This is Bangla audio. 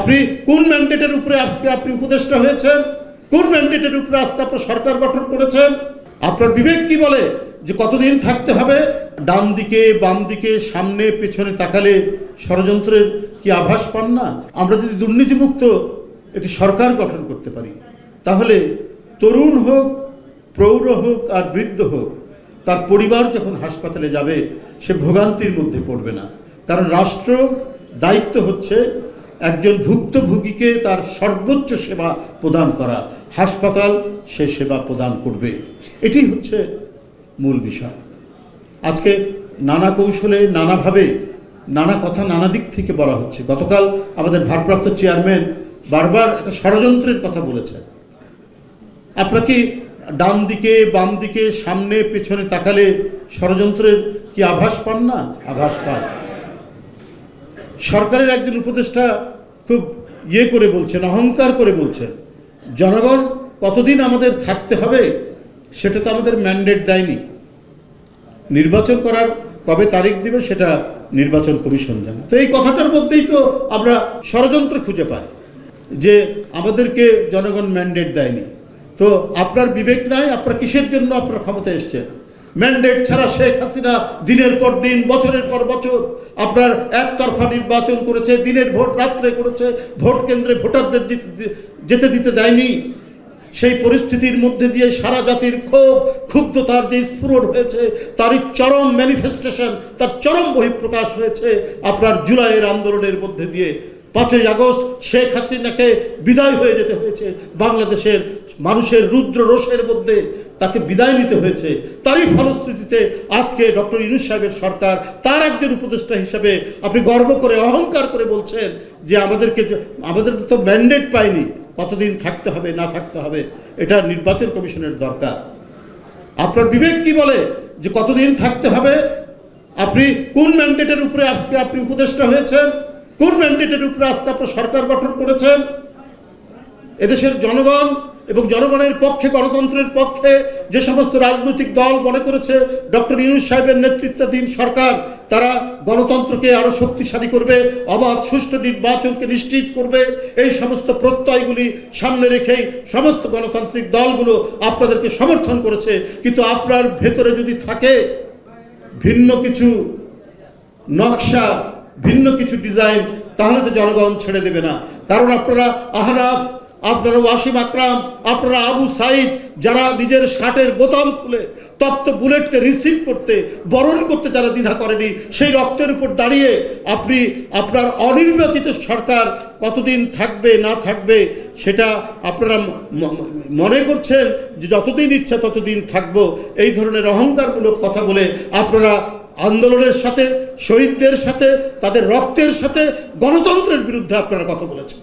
আপনি কোন ম্যান্ডেটের উপরে আজকে আপনি উপদেষ্টা হয়েছেন? কোন ম্যান্ডেটের উপরে আজকে আপনার সরকার গঠন করেছেন? আপনার বিবেক কি বলে যে কতদিন থাকতে হবে? ডান দিকে বাম দিকে সামনে পেছনে তাকালে ষড়যন্ত্রের কি আভাস পান না? আমরা যদি দুর্নীতিমুক্ত একটি সরকার গঠন করতে পারি, তাহলে তরুণ হোক, প্রৌঢ় হোক আর বৃদ্ধ হোক, তার পরিবার যখন হাসপাতালে যাবে সে ভোগান্তির মধ্যে পড়বে না। কারণ রাষ্ট্র দায়িত্ব হচ্ছে একজন ভুক্তভোগীকে তার সর্বোচ্চ সেবা প্রদান করা। হাসপাতাল সে সেবা প্রদান করবে, এটি হচ্ছে মূল বিষয়। আজকে নানা কৌশলে, নানাভাবে, নানা কথা নানা দিক থেকে বলা হচ্ছে। গতকাল আমাদের ভারপ্রাপ্ত চেয়ারম্যান বারবার একটা ষড়যন্ত্রের কথা বলেছেন। আপনারা কি ডান দিকে বাম দিকে সামনে পেছনে তাকালে ষড়যন্ত্রের কি আভাস পান না? আভাস পায়। সরকারের একজন উপদেষ্টা খুব করে বলছেন, অহংকার করে বলছেন, জনগণ কতদিন আমাদের থাকতে হবে সেটা তো আমাদের ম্যান্ডেট দেয়নি। নির্বাচন করার কবে তারিখ দিবে সেটা নির্বাচন কমিশন জানে। তো এই কথাটার মধ্যেই তো আমরা ষড়যন্ত্র খুঁজে পাই যে আমাদেরকে জনগণ ম্যান্ডেট দেয়নি। তো আপনার বিবেক নাই? আপনার কিসের জন্য আপনার ক্ষমতায় এসছেন? ম্যান্ডেট ছাড়া শেখ হাসিনা দিনের পর দিন, বছরের পর বছর আপনার একতরফা নির্বাচন করেছে, দিনের ভোট রাত্রে করেছে, ভোট কেন্দ্রে ভোটারদের যেতে দিতে দেয়নি। সেই পরিস্থিতির মধ্যে দিয়ে সারা জাতির ক্ষুব্ধতার যে স্ফুরণ হয়েছে, তারই চরম ম্যানিফেস্টেশন, তার চরম বহিঃপ্রকাশ হয়েছে আপনার জুলাইয়ের আন্দোলনের মধ্যে দিয়ে। 5ই আগস্ট শেখ হাসিনাকে বিদায় হয়ে যেতে হয়েছে, বাংলাদেশের মানুষের রুদ্র রোষের মধ্যে তাকে বিদায় নিতে হয়েছে। তারই ফলশ্রুতিতে আজকে ডক্টর ইউনূস সাহেবের সরকার, তার একজন উপদেষ্টা হিসাবে আপনি গর্ব করে, অহংকার করে বলছেন যে আমাদের তো ম্যান্ডেট পাইনি, কতদিন থাকতে হবে না থাকতে হবে এটা নির্বাচন কমিশনের দরকার। আপনার বিবেক কি বলে যে কতদিন থাকতে হবে? আপনি কোন ম্যান্ডেটের উপরে আজকে আপনি উপদেষ্টা হয়েছেন? কোন ম্যান্ডেটের উপরে আজকে আপনার সরকার গঠন করেছেন? এদেশের জনগণ এবং জনগণের পক্ষে, গণতন্ত্রের পক্ষে যে সমস্ত রাজনৈতিক দল মনে করেছে ডক্টর ইউনূস সাহেবের নেতৃত্বাধীন সরকার তারা গণতন্ত্রকে আরো শক্তিশালী করবে, অবাধ সুষ্ঠু নির্বাচনকে নিশ্চিত করবে, এই সমস্ত প্রত্যয়গুলি সামনে রেখেই সমস্ত গণতান্ত্রিক দলগুলো আপনাদেরকে সমর্থন করেছে। কিন্তু আপনার ভেতরে যদি থাকে ভিন্ন কিছু নকশা, ভিন্ন কিছু ডিজাইন, তাহলে তো জনগণ ছেড়ে দেবে না। কারণ আপনারা আহনাফ, আপনারা ওয়াসিম আকরাম, আপনারা আবু সাইদ, যারা নিজের শার্টের বোতাম খুলে তপ্ত বুলেটকে রিসিভ করতে, বরণ করতে যারা দ্বিধা করেনি, সেই রক্তের উপর দাঁড়িয়ে আপনি আপনার অনির্বাচিত সরকার কতদিন থাকবে না থাকবে সেটা আপনারা মনে করছেন যে যতদিন ইচ্ছা ততদিন থাকবো, এই ধরনের অহংকারমূলক কথা বলে আপনারা আন্দোলনের সাথে, শহীদদের সাথে, তাদের রক্তের সাথে, গণতন্ত্রের বিরুদ্ধে আপনারা কথা বলেছেন।